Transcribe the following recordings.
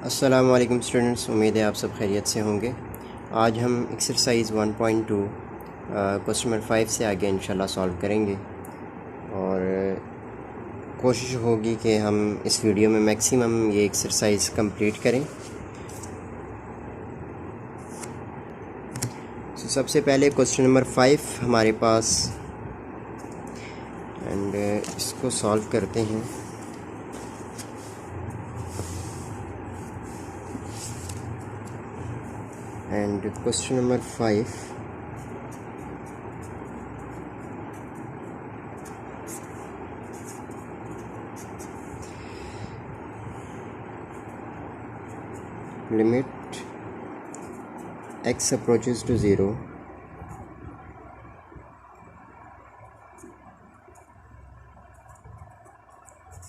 अस्सलाम वालेकुम स्टूडेंट्स, उम्मीद है आप सब खैरियत से होंगे। आज हम एक्सरसाइज 1.2 क्वेश्चन नंबर 5 से आगे इंशाल्लाह सॉल्व करेंगे और कोशिश होगी कि हम इस वीडियो में मैक्सिमम ये एक्सरसाइज कंप्लीट करें। सबसे पहले क्वेश्चन नंबर 5 हमारे पास एंड इसको सॉल्व करते हैं। And question number 5, limit x approaches to 0,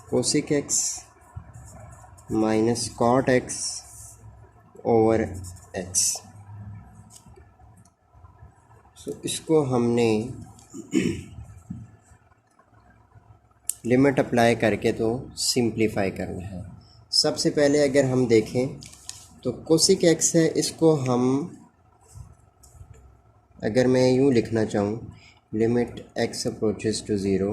cosec x minus cot x over x। सो इसको हमने लिमिट अप्लाई करके तो सिंप्लीफाई करना है। सबसे पहले अगर हम देखें तो कोसिक एक्स है, इसको हम अगर मैं यूँ लिखना चाहूँ लिमिट एक्स अप्रोचेस टू 0,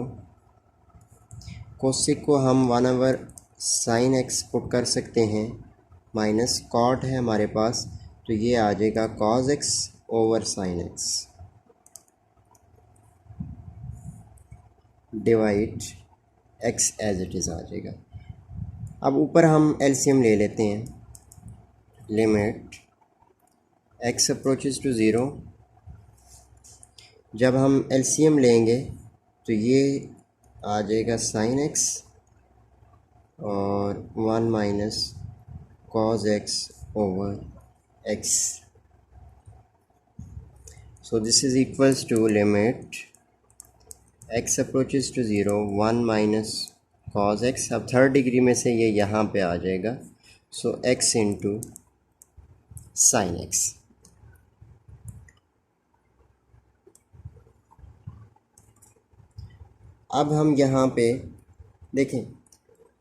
कोसिक को हम 1/, साइन एक्स पुट कर सकते हैं, माइनस कॉट है हमारे पास तो ये आ जाएगा cos x over sine x divide x as it is आ जाएगा। अब ऊपर हम एलसीएम ले लेते हैं। लिमिट एक्स अप्रोचेस टू 0, जब हम एलसीएम लेंगे तो ये आ जाएगा साइन एक्स और 1 minus cos x over x. So this is equals to limit x approaches to 0, 1 minus cos x. अब थर्ड डिग्री में से ये यहाँ पे आ जाएगा, so x into sine x. अब हम यहाँ पे देखें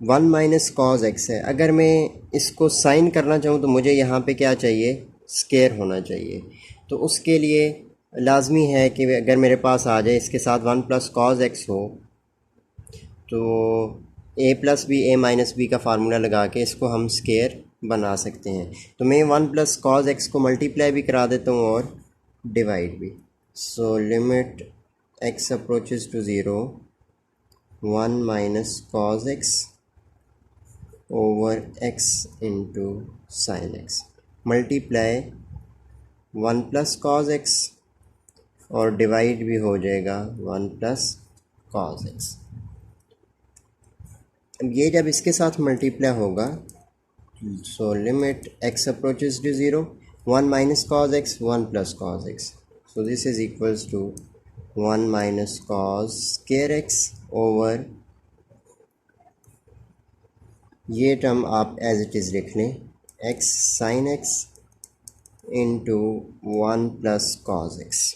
1 माइनस कॉस एक्स है, अगर मैं इसको साइन करना चाहूँ तो मुझे यहाँ पे क्या चाहिए, स्केयर होना चाहिए। तो उसके लिए लाजमी है कि अगर मेरे पास आ जाए इसके साथ 1 प्लस कॉस एक्स हो तो a plus B a minus B का फार्मूला लगा के इसको हम स्केयर बना सकते हैं। तो मैं 1 प्लस कॉस एक्स को मल्टीप्लाई भी करा देता हूँ और डिवाइड भी। So limit x approaches to 0, 1 minus cos x over x into sine x multiply 1 plus cos x और डिवाइड भी हो जाएगा 1 प्लस कॉस एक्स। अब ये जब इसके साथ मल्टीप्लाई होगा so limit x approaches to 0, 1 minus cos x 1 plus cos x. So this is equals to 1 minus cos square x over, ये टर्म आप एज इट इज़ लिख लें, x sine x into 1 plus cos x.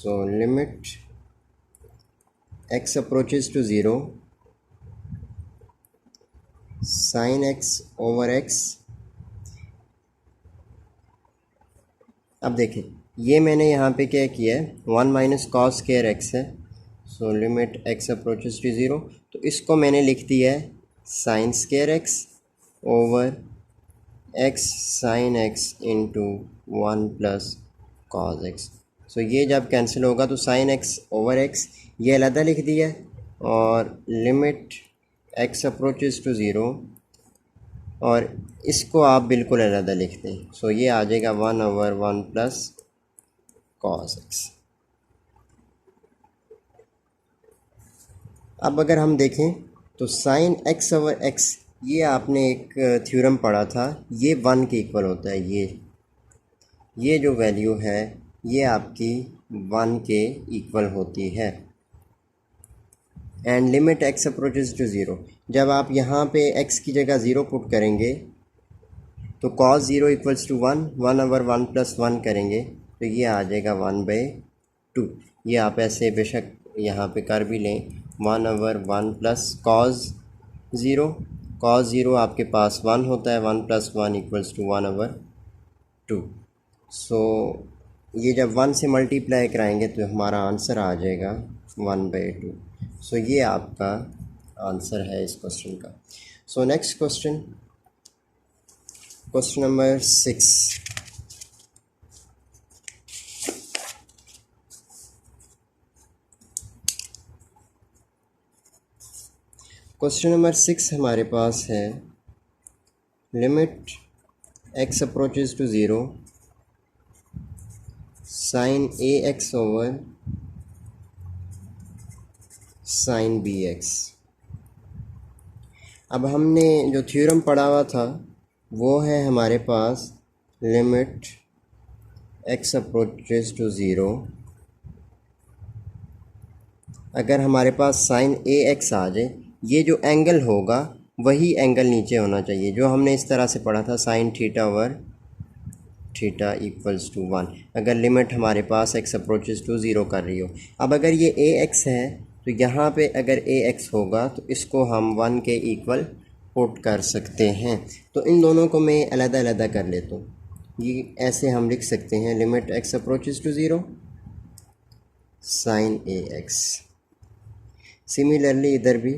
So limit x approaches to 0, sin x over x। अब देखें ये मैंने यहाँ पे क्या किया है, 1 माइनस कॉस स्क्वायर एक्स है। So limit x approaches to 0, तो इसको मैंने लिख दिया है sine square x over x sine x into 1 plus cos x. So ये जब कैंसिल होगा तो साइन एक्स ओवर एक्स ये अलग लिख दिया है और लिमिट एक्स अप्रोचेस टू 0 और इसको आप बिल्कुल अलग लिख दें। सो ये आ जाएगा 1/1 प्लस कॉस एक्स। अब अगर हम देखें तो साइन एक्स ओवर एक्स, ये आपने एक थ्योरम पढ़ा था, ये 1 के इक्वल होता है। ये जो वैल्यू है ये आपकी 1 के इक्वल होती है। And limit x approaches to 0, जब आप यहाँ पे x की जगह 0 पुट करेंगे तो cos 0 इक्वल्स टू 1, 1/1 प्लस 1 करेंगे तो ये आ जाएगा 1/2। ये आप ऐसे बेशक यहाँ पे कर भी लें 1/1 प्लस कॉस ज़ीरो आपके पास 1 होता है, 1 + 1 = 1/2। सो ये जब 1 से मल्टीप्लाई कराएंगे तो हमारा आंसर आ जाएगा 1/2। सो ये आपका आंसर है इस क्वेश्चन का। So next question number 6। Question number 6 हमारे पास है limit x approaches to 0 sin ax over sin bx। अब हमने जो थ्योरम पढ़ा हुआ था वो है हमारे पास लिमिट x अप्रोचेज टू 0, अगर हमारे पास sin ax आ जाए, ये जो एंगल होगा वही एंगल नीचे होना चाहिए जो हमने इस तरह से पढ़ा था sin थीटा ओवर थीटा = 1, अगर लिमिट हमारे पास x अप्रोचेज टू 0 कर रही हो। अब अगर ये ax है तो यहाँ पे अगर ax होगा तो इसको हम 1 के इक्वल पुट कर सकते हैं। तो इन दोनों को मैं अलग-अलग कर लेता हूँ। ये ऐसे हम लिख सकते हैं limit x approaches to 0 sin ax। Similarly इधर भी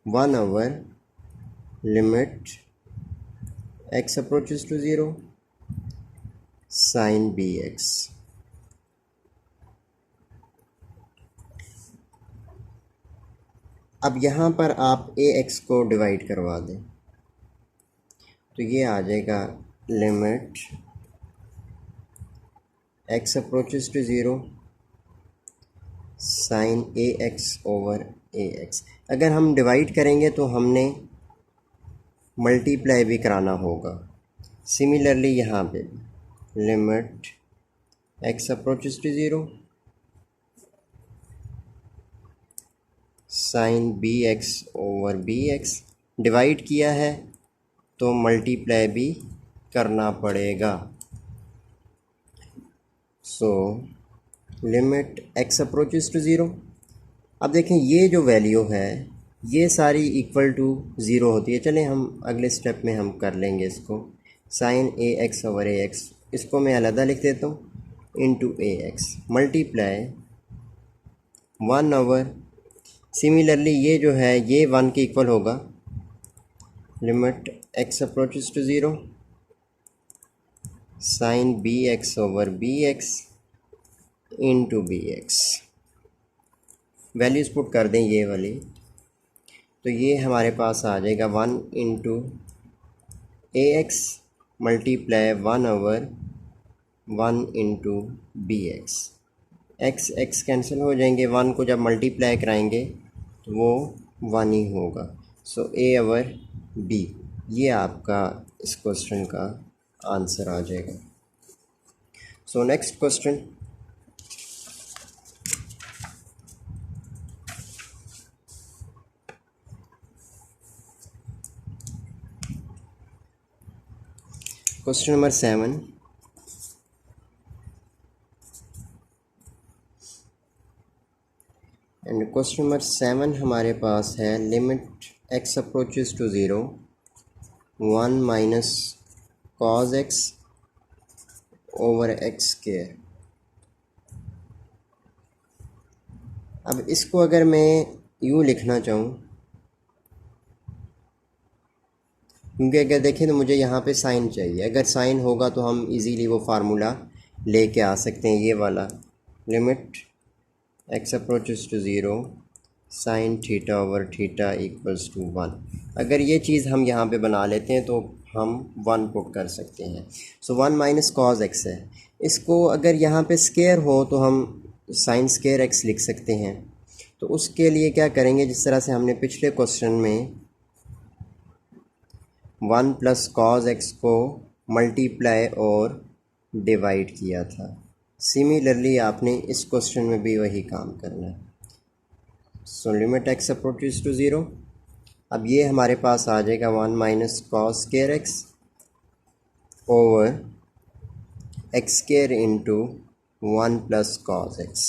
1 over limit x approaches to 0 sin bx। अब यहाँ पर आप ax को डिवाइड करवा दें तो ये आ जाएगा limit x approaches to 0 sin ax over ax। अगर हम डिवाइड करेंगे तो हमने मल्टीप्लाई भी कराना होगा। सिमिलरली यहाँ पे limit x approaches to 0 sin bx over bx, divide किया है तो मल्टीप्लाई भी करना पड़ेगा। So limit x approaches to 0। अब देखें ये जो वैल्यू है ये सारी इक्वल टू 0 होती है। चलें हम अगले स्टेप में हम कर लेंगे इसको। sin ax ओवर ax, इसको मैं अलग लिख देता हूँ into ax multiply 1 over, similarly ये जो है ये 1 के इक्वल होगा, limit x approaches to 0 sin bx over bx into bx। Values put कर दें ये वाली तो ये हमारे पास आ जाएगा 1 into ax multiply 1 over 1 into bx। x x cancel हो जाएंगे, 1 को जब मल्टीप्लाई कराएंगे तो वो 1 ही होगा। सो a ओवर b, ये आपका इस क्वेश्चन का आंसर आ जाएगा। So next question number 7। And question number 7 हमारे पास है limit x approaches to 0 1 minus cos x over x square. अब इसको अगर मैं यूँ लिखना चाहूँ, क्योंकि अगर देखें तो मुझे यहाँ पे साइन चाहिए, अगर साइन होगा तो हम इजीली वो फार्मूला लेके आ सकते हैं, ये वाला limit x approaches to 0 sin theta over theta = 1। अगर ये चीज़ हम यहाँ पे बना लेते हैं तो हम 1 पुट कर सकते हैं। सो 1 माइनस कॉस x है, इसको अगर यहाँ पे स्क्वायर हो तो हम साइन स्क्वायर x लिख सकते हैं। तो उसके लिए क्या करेंगे, जिस तरह से हमने पिछले क्वेश्चन में 1 प्लस कॉस x को मल्टीप्लाई और डिवाइड किया था, सिमिलरली आपने इस क्वेश्चन में भी वही काम करना है। So limit x approaches to 0, अब ये हमारे पास आ जाएगा 1 minus cos square x over x square into 1 plus cos x।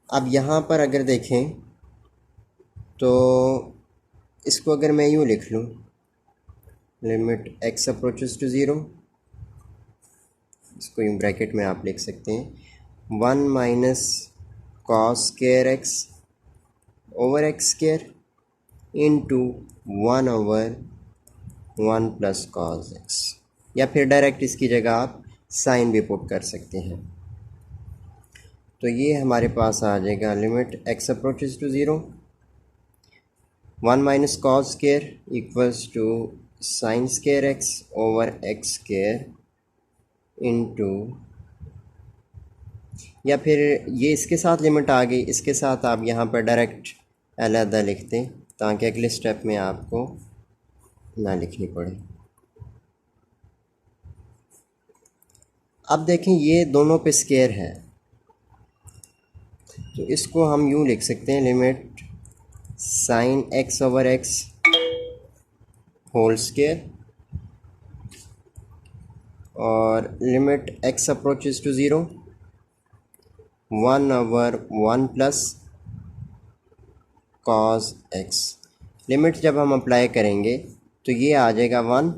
अब यहाँ पर अगर देखें तो इसको अगर मैं यूँ लिख लूँ, limit x approaches to zero, इसको यूँ ब्रैकेट में आप लिख सकते हैं 1 minus cos square x over x square into 1 over 1 plus cos x, या फिर डायरेक्ट इसकी जगह आप साइन भी पुट कर सकते हैं। तो ये हमारे पास आ जाएगा limit x approaches to zero 1 minus cos square equals to sine square x over x square into, या फिर ये इसके साथ लिमिट आ गई, इसके साथ आप यहाँ पर डायरेक्ट अलहदा लिख दें ताकि अगले स्टेप में आपको ना लिखनी पड़े। अब देखें ये दोनों पे स्क्वायर है, तो इसको हम यूँ लिख सकते हैं limit sine x over x whole square और limit x approaches to zero 1 over 1 plus cos x. Limit जब हम अप्लाई करेंगे तो ये आ जाएगा 1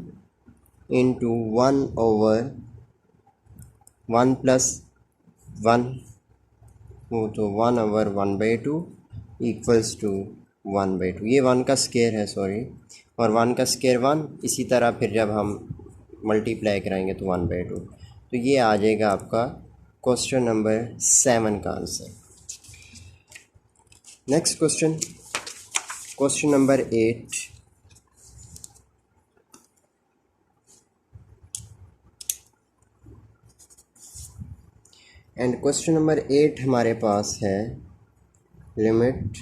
इंटू 1 ओवर 1 प्लस 1, वो तो 1 ओवर 1/2 इक्वल्स टू 1/2, ये 1 का स्क्वायर है सॉरी, और 1 का स्क्वायर 1, इसी तरह फिर जब हम मल्टीप्लाई कराएंगे तो 1/2। तो ये आ जाएगा आपका क्वेश्चन नंबर 7 का answer. Next question, question number 8। And question number 8 हमारे पास है limit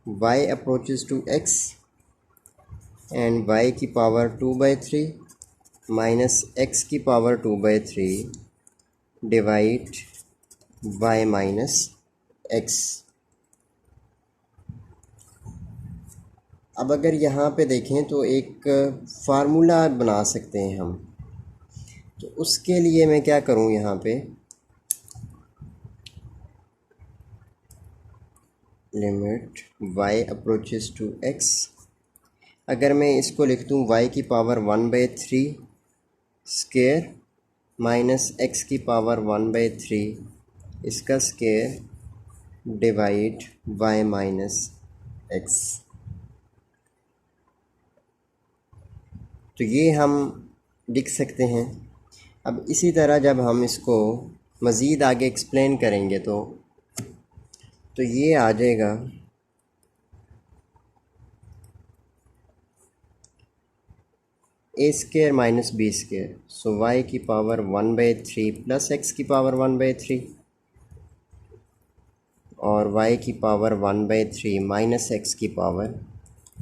y approaches to x and y की पावर 2/3 माइनस x की power 2/3 divide y minus x। अब अगर यहाँ पे देखें तो एक फार्मूला बना सकते हैं हम, तो उसके लिए मैं क्या करूँ, यहाँ पे limit y approaches to x, अगर मैं इसको लिख दूँ y की पावर 1/3 स्क्वायर माइनस x की पावर 1/3 इसका square divide y minus x, तो ये हम लिख सकते हैं। अब इसी तरह जब हम इसको मज़ीद आगे एक्सप्लेन करेंगे तो ये आ जाएगा ए स्क्वायर माइनस बी स्क्वायर, सो वाई की पावर 1/3 प्लस एक्स की पावर 1/3 और वाई की पावर 1/3 माइनस एक्स की पावर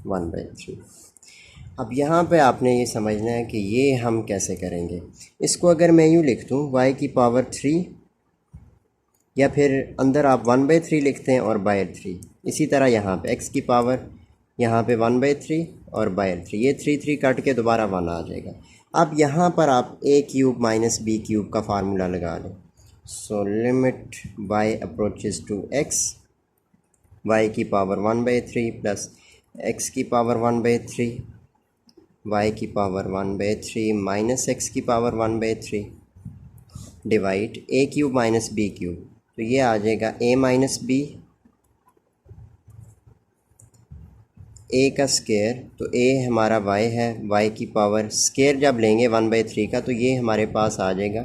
1/3। अब यहाँ पे आपने ये समझना है कि ये हम कैसे करेंगे। इसको अगर मैं यूँ लिख दूँ y की पावर 3, या फिर अंदर आप 1/3 लिखते हैं और बाय 3, इसी तरह यहाँ पे x की पावर यहाँ पे 1/3 और बाय 3, ये 3 कट के दोबारा 1 आ जाएगा। अब यहाँ पर आप a cube minus B cube का फार्मूला लगा लें। So limit y approaches to x, y की पावर 1/3 प्लस x की पावर 1/3 y की पावर 1/3 माइनस x की power 1/3 divide a cube minus B cube, तो ये आ जाएगा a माइनस बी, a का स्क्वायर, तो a हमारा y है, y की पावर स्क्वायर जब लेंगे 1/3 का तो ये हमारे पास आ जाएगा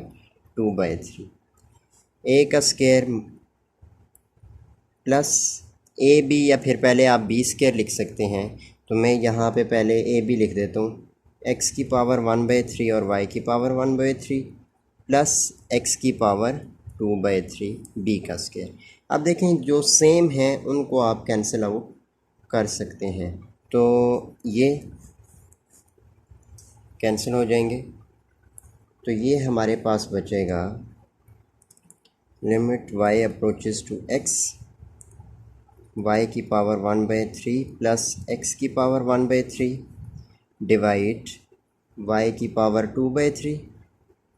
2/3, a का स्क्वायर प्लस ए बी, या फिर पहले आप बी स्क्वायर लिख सकते हैं, तो मैं यहाँ पे पहले ए बी लिख देता हूँ, x की पावर 1/3 और y की पावर 1/3 प्लस x की पावर 2/3 b का स्क्वायर। अब देखें जो सेम हैं उनको आप कैंसिल आउट कर सकते हैं, तो ये कैंसिल हो जाएंगे, तो ये हमारे पास बचेगा limit y approaches to x, y की पावर 1/3 प्लस x की पावर 1/3 डिवाइड y की पावर 2/3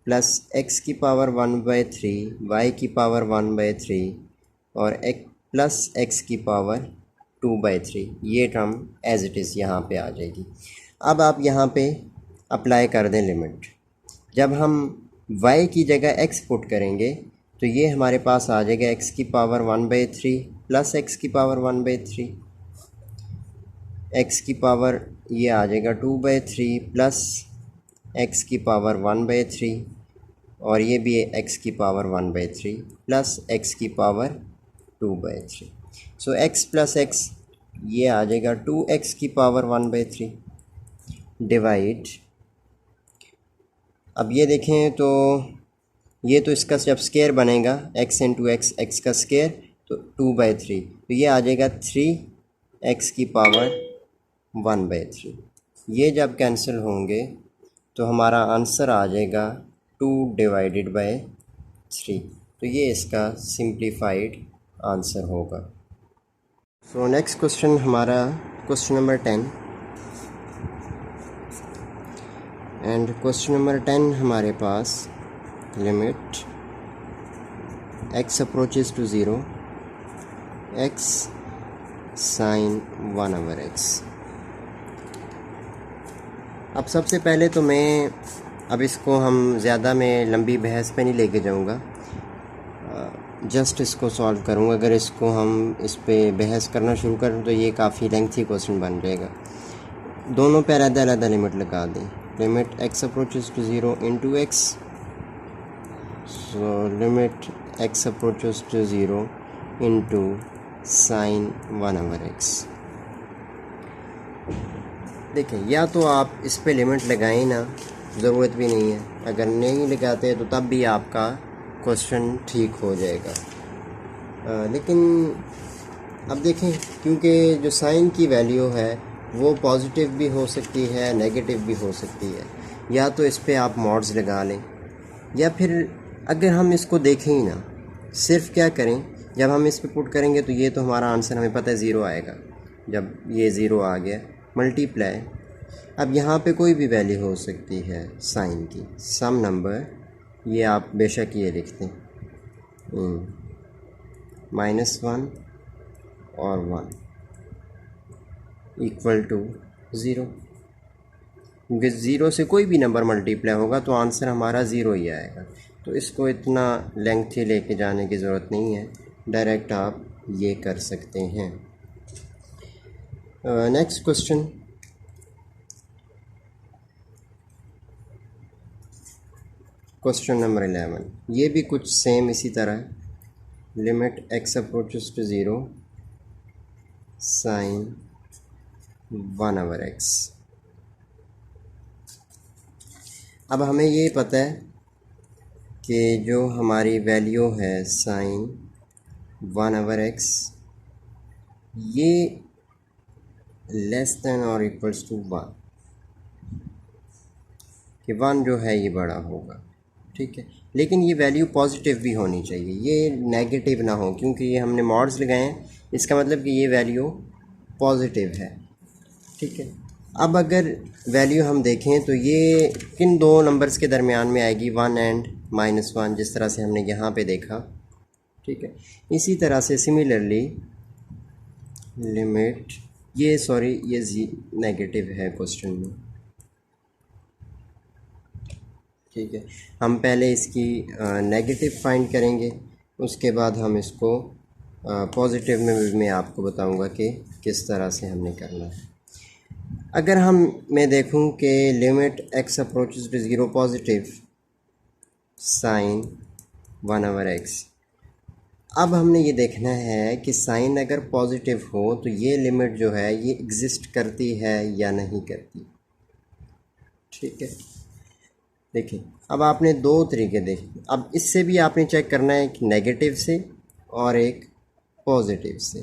प्लस x की पावर 1/3 y की पावर 1/3 और एक प्लस एक्स की पावर 2/3, ये टर्म एज इट इज़ यहाँ पे आ जाएगी। अब आप यहाँ पे अप्लाई कर दें लिमिट। जब हम y की जगह x पुट करेंगे तो ये हमारे पास आ जाएगा x की पावर 1/3 प्लस x की पावर 1/3, x की पावर ये आ जाएगा 2/3 प्लस x की पावर 1/3, और ये भी है x की पावर 1/3 प्लस x की पावर 2/3। सो x प्लस x ये आ जाएगा 2x की पावर 1/3 डिवाइड, अब ये देखें तो ये तो इसका जब स्केयर बनेगा x इंटू एक्स, एक्स का स्केयर तो 2/3, तो ये आ जाएगा 3x की पावर 1/3। ये जब कैंसिल होंगे तो हमारा आंसर आ जाएगा 2 डिवाइडेड बाय 3, तो ये इसका सिंप्लीफाइड आंसर होगा। सो नेक्स्ट क्वेश्चन हमारा question number 10, and question number 10 हमारे पास limit x approaches to 0 x sine 1/x। अब सबसे पहले तो मैं अब इसको हम ज़्यादा मैं लंबी बहस पे नहीं लेके जाऊँगा, जस्ट इसको सॉल्व करूँगा। अगर इसको हम इस पे बहस करना शुरू करें तो ये काफ़ी लेंथी क्वेश्चन बन जाएगा। दोनों पे अलग लिमिट लगा दें। Limit x approaches to 0 into x, so limit x approaches to 0 into sine 1/x। देखिए, या तो आप इस पे लिमिट लगाएं ना, ज़रूरत भी नहीं है। अगर नहीं लगाते तो तब भी आपका क्वेश्चन ठीक हो जाएगा। लेकिन अब देखें, क्योंकि जो साइन की वैल्यू है वो पॉजिटिव भी हो सकती है, नेगेटिव भी हो सकती है। या तो इस पे आप मॉड्स लगा लें, या फिर अगर हम इसको देखें ही ना, सिर्फ क्या करें, जब हम इस पे पुट करेंगे तो ये तो हमारा आंसर हमें पता है 0 आएगा। जब ये 0 आ गया, मल्टीप्लाई, अब यहाँ पे कोई भी वैल्यू हो सकती है साइन की, सम नंबर, ये आप बेशक ये लिख दें -1 और 1 इक्वल टू 0, क्योंकि 0 से कोई भी नंबर मल्टीप्लाई होगा तो आंसर हमारा 0 ही आएगा। तो इसको इतना लेंथी लेके जाने की ज़रूरत नहीं है, डायरेक्ट आप ये कर सकते हैं। नेक्स्ट क्वेश्चन, क्वेश्चन नंबर 11, ये भी कुछ सेम इसी तरह। Limit x approaches to 0 sine 1/x। अब हमें ये पता है कि जो हमारी वैल्यू है साइन 1/x, ये लेस देन और इक्वल्स टू 1, कि 1 जो है ये बड़ा होगा, ठीक है। लेकिन ये वैल्यू पॉजिटिव भी होनी चाहिए, ये नेगेटिव ना हो, क्योंकि ये हमने मॉड्स लगाए हैं, इसका मतलब कि ये वैल्यू पॉजिटिव है, ठीक है। अब अगर वैल्यू हम देखें तो ये किन दो नंबर्स के दरमियान में आएगी, 1 एंड -1, जिस तरह से हमने यहाँ पे देखा, ठीक है। इसी तरह से सिमिलरली लिमिट ये नेगेटिव है क्वेश्चन में, ठीक है। हम पहले इसकी नेगेटिव फाइंड करेंगे, उसके बाद हम इसको पॉजिटिव में भी मैं आपको बताऊंगा कि किस तरह से हमने करना है। अगर मैं देखूं कि limit x approaches to 0 positive sine 1/x, अब हमने ये देखना है कि साइन अगर पॉजिटिव हो तो ये लिमिट जो है ये एग्जिस्ट करती है या नहीं करती, ठीक है। देखिए, अब आपने दो तरीके देखे, अब इससे भी आपने चेक करना है कि नेगेटिव से और एक पॉजिटिव से,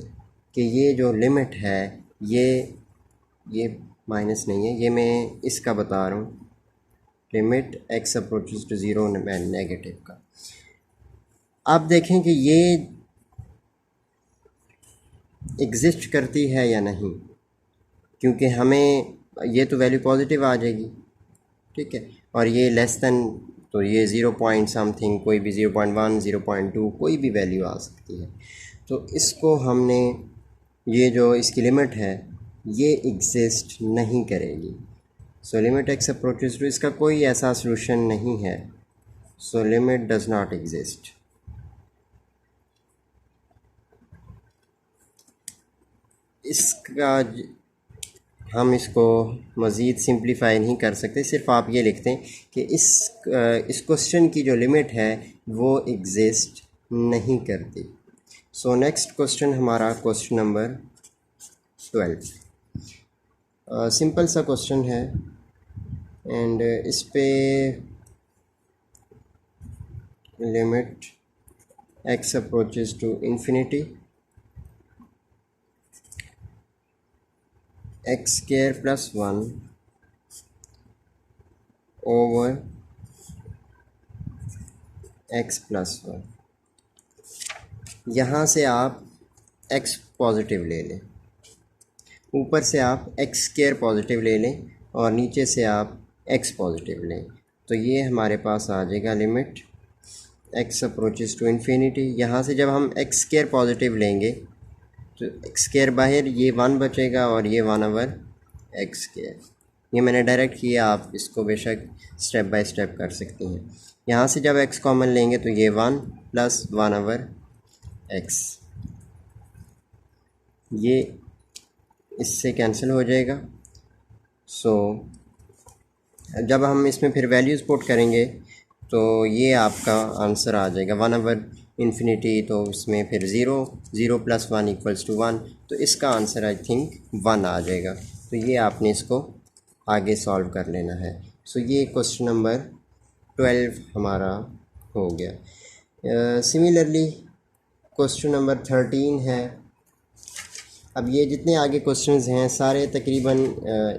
कि ये जो लिमिट है ये माइनस नहीं है, ये मैं इसका बता रहा हूँ, limit x approaches to 0 negative का। आप देखें कि ये एग्जिस्ट करती है या नहीं, क्योंकि हमें ये तो वैल्यू पॉजिटिव आ जाएगी, ठीक है, और ये लेस देन, तो ये 0 पॉइंट समथिंग, कोई भी 0.1 0.2 कोई भी वैल्यू आ सकती है। तो इसको हमने, ये जो इसकी लिमिट है ये एग्जिस्ट नहीं करेगी। So limit x approaches to, इसका कोई ऐसा सॉल्यूशन नहीं है। So limit does not exist. इसका हम इसको मज़ीद सिंप्लीफाई नहीं कर सकते, सिर्फ आप ये लिखते हैं कि इस क्वेश्चन की जो लिमिट है वो एग्जिस्ट नहीं करती। सो नेक्स्ट क्वेश्चन हमारा क्वेश्चन नंबर 12। सिंपल सा क्वेश्चन है एंड इस पे limit x approaches to infinity x square plus 1 over x plus 1। यहाँ से आप x पॉजिटिव ले लें, ऊपर से आप एक्स स्क्वायर पॉजिटिव ले लें और नीचे से आप x पॉजिटिव लें। तो ये हमारे पास आ जाएगा limit x approaches to infinity. यहाँ से जब हम x स्क्वायर पॉजिटिव लेंगे तो x स्क्वायर बाहर, ये 1 बचेगा और ये 1 ओवर एक्स स्क्वायर। ये मैंने डायरेक्ट किया, आप इसको बेशक स्टेप बाय स्टेप कर सकती हैं। यहाँ से जब x कॉमन लेंगे तो ये 1 प्लस 1 ओवर x, ये इससे कैंसिल हो जाएगा। सो जब हम इसमें फिर वैल्यूज़ पुट करेंगे तो ये आपका आंसर आ जाएगा 1 ओवर इन्फिनिटी। तो इसमें फिर 0 प्लस 1 इक्वल्स टू 1, तो इसका आंसर आई थिंक 1 आ जाएगा। तो ये आपने इसको आगे सॉल्व कर लेना है। सो ये क्वेश्चन नंबर 12 हमारा हो गया। सिमिलरली क्वेश्चन नंबर 13 है। अब ये जितने आगे क्वेश्चंस हैं सारे तकरीबन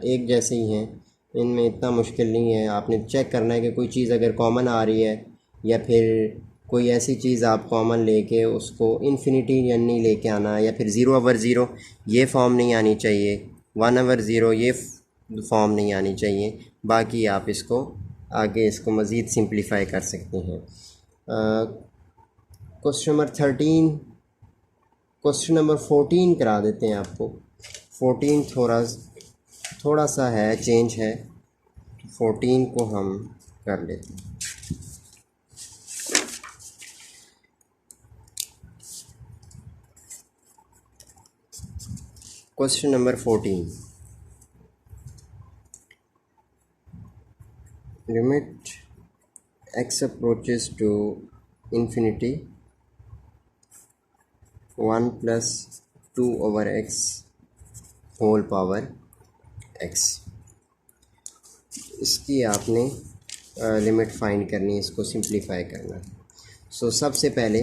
एक जैसे ही हैं, इनमें इतना मुश्किल नहीं है। आपने चेक करना है कि कोई चीज़ अगर कॉमन आ रही है या फिर कोई ऐसी चीज़ आप कॉमन लेके उसको इन्फिनिटी यानी लेके आना, या फिर 0 ओवर 0 ये फॉर्म नहीं आनी चाहिए, 1 ओवर 0 ये फॉर्म नहीं आनी चाहिए। बाकी आप इसको आगे इसको मज़ीद सिंप्लीफाई कर सकते हैं। क्वेश्चन नंबर 13, क्वेश्चन नंबर 14 करा देते हैं आपको। 14 थोड़ा सा है, चेंज है, 14 को हम कर लेते हैं। Question number 14, limit x approaches to infinity 1 plus 2 over x whole power x। इसकी आपने लिमिट फाइंड करनी है, इसको सिंप्लीफाई करना है। सो सबसे पहले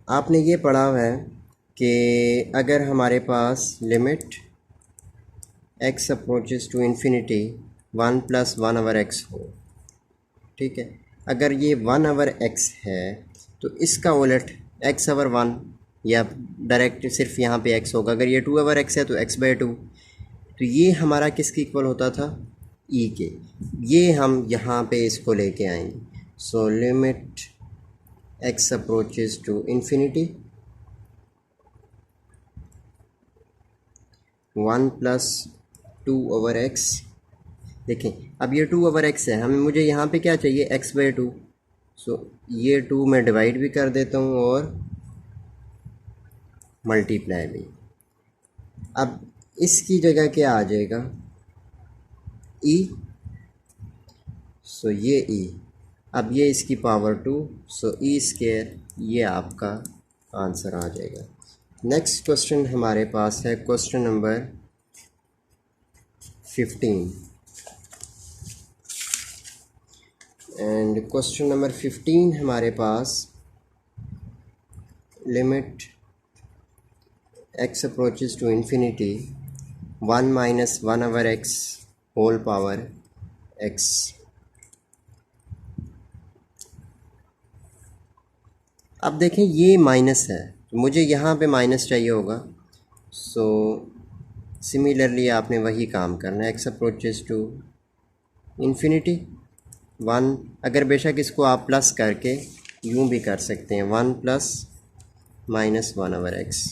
आपने ये पढ़ा है कि अगर हमारे पास limit x approaches to infinity 1 plus 1 over x हो, ठीक है, अगर ये 1 ओवर x है तो इसका उलट x ओवर 1 या डायरेक्ट सिर्फ यहाँ पे x होगा। अगर ये 2 ओवर x है तो x/2। तो ये हमारा किसके इक्वल होता था, e के। ये हम यहाँ पे इसको लेके आएंगे। So limit x approaches to infinity 1 plus 2 over x। देखें अब ये 2 ओवर x है, हमें मुझे यहाँ पे क्या चाहिए, x/2। सो ये 2 मैं डिवाइड भी कर देता हूँ और मल्टीप्लाई भी। अब इसकी जगह क्या आ जाएगा, e। सो ये e, अब ये इसकी पावर 2, सो e स्क्वायर, ये आपका आंसर आ जाएगा। नेक्स्ट क्वेश्चन हमारे पास है question number 15 and question number 15 हमारे पास limit x approaches to infinity 1 minus 1 over x whole power x। अब देखें ये माइनस है तो मुझे यहाँ पे माइनस चाहिए होगा। सो सिमिलरली आपने वही काम करना है, x अप्रोचेस टू इन्फिनिटी 1, अगर बेशक इसको आप प्लस करके यूँ भी कर सकते हैं 1 प्लस माइनस 1/x।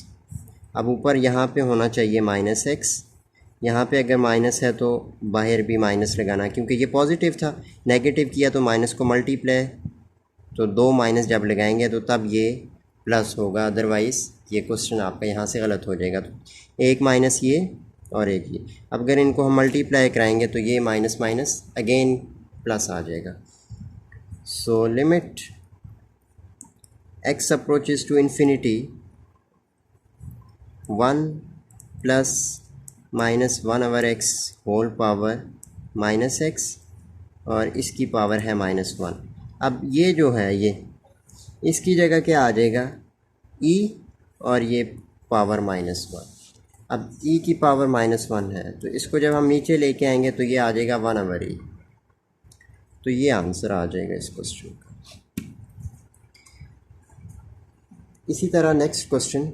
अब ऊपर यहाँ पे होना चाहिए माइनस एक्स, यहाँ पे अगर माइनस है तो बाहर भी माइनस लगाना, क्योंकि ये पॉजिटिव था, नेगेटिव किया तो माइनस को मल्टीप्लाई, तो 2 माइनस जब लगाएंगे तो तब ये प्लस होगा, अदरवाइज़ ये क्वेश्चन आपका यहाँ से गलत हो जाएगा। तो एक माइनस ये और एक ये, अब अगर इनको हम मल्टीप्लाई कराएंगे तो ये माइनस माइनस अगेन प्लस आ जाएगा। So limit x approaches to infinity 1 plus minus 1/x whole power minus x और इसकी पावर है -1। अब ये जो है ये इसकी जगह क्या आ जाएगा e और ये पावर -1। अब e की पावर -1 है तो इसको जब हम नीचे लेके आएंगे तो ये आ जाएगा 1/e। तो ये आंसर आ जाएगा इस क्वेश्चन का। इसी तरह next question,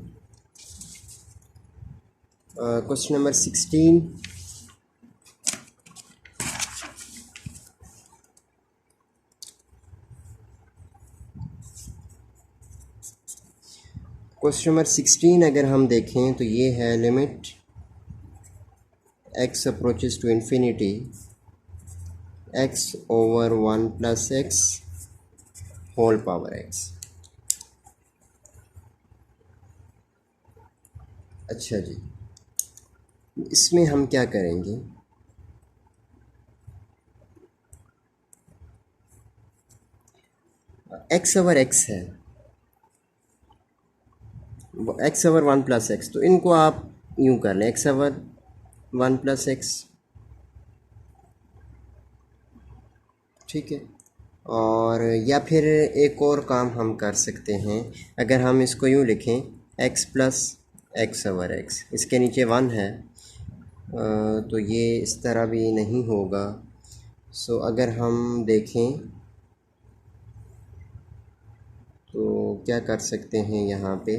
question number 16। Question number 16 अगर हम देखें तो ये है limit x approaches to infinity x/1 plus x whole power x। अच्छा जी, इसमें हम क्या करेंगे, x/x है, x/1 प्लस x, तो इनको आप यूँ कर लें x/1 प्लस x, ठीक है। और या फिर एक और काम हम कर सकते हैं, अगर हम इसको यूँ लिखें x प्लस x/x, इसके नीचे 1 है, तो ये इस तरह भी नहीं होगा। सो अगर हम देखें तो क्या कर सकते हैं यहाँ पे,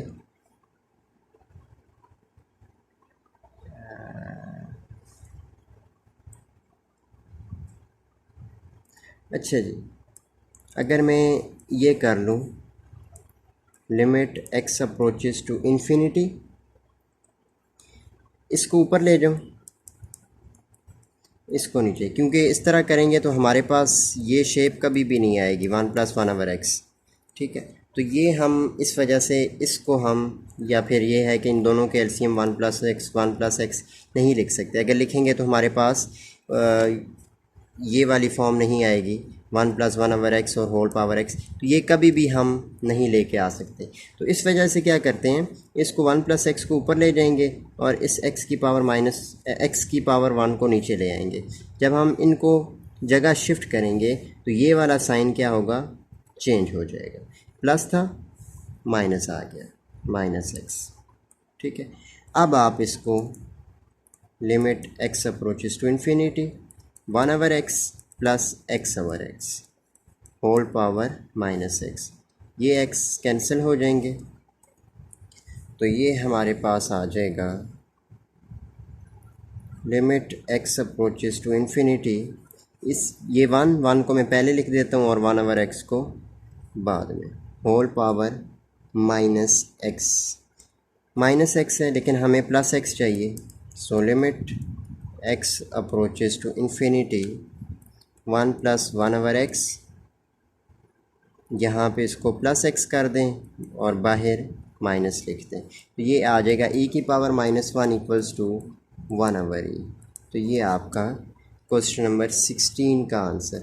अच्छा जी, अगर मैं ये कर लूँ limit x approaches to infinity, इसको ऊपर ले जाऊँ, इसको नीचे, क्योंकि इस तरह करेंगे तो हमारे पास ये शेप कभी भी नहीं आएगी 1 प्लस 1/x, ठीक है। तो ये हम इस वजह से इसको हम, या फिर ये है कि इन दोनों के एलसीएम 1 प्लस x नहीं लिख सकते। अगर लिखेंगे तो हमारे पास ये वाली फॉर्म नहीं आएगी 1 प्लस 1/x और होल पावर x, तो ये कभी भी हम नहीं लेके आ सकते। तो इस वजह से क्या करते हैं, इसको 1 प्लस x को ऊपर ले जाएंगे और इस x की पावर 1 को नीचे ले आएंगे। जब हम इनको जगह शिफ्ट करेंगे तो ये वाला साइन क्या होगा, चेंज हो जाएगा, प्लस था माइनस आ गया -x, ठीक है। अब आप इसको limit x approaches to infinity 1/x plus x/x whole power -x, ये x कैंसिल हो जाएंगे, तो ये हमारे पास आ जाएगा limit x approaches to infinity, ये 1 को मैं पहले लिख देता हूँ और 1/x को बाद में, होल पावर -x है लेकिन हमें प्लस x चाहिए। So limit x approaches to infinity 1 plus 1/x, यहाँ पे इसको प्लस x कर दें और बाहर माइनस लिख दें, तो ये आ जाएगा e की पावर -1 इक्वल्स टू 1/e। तो ये आपका क्वेश्चन नंबर 16 का आंसर।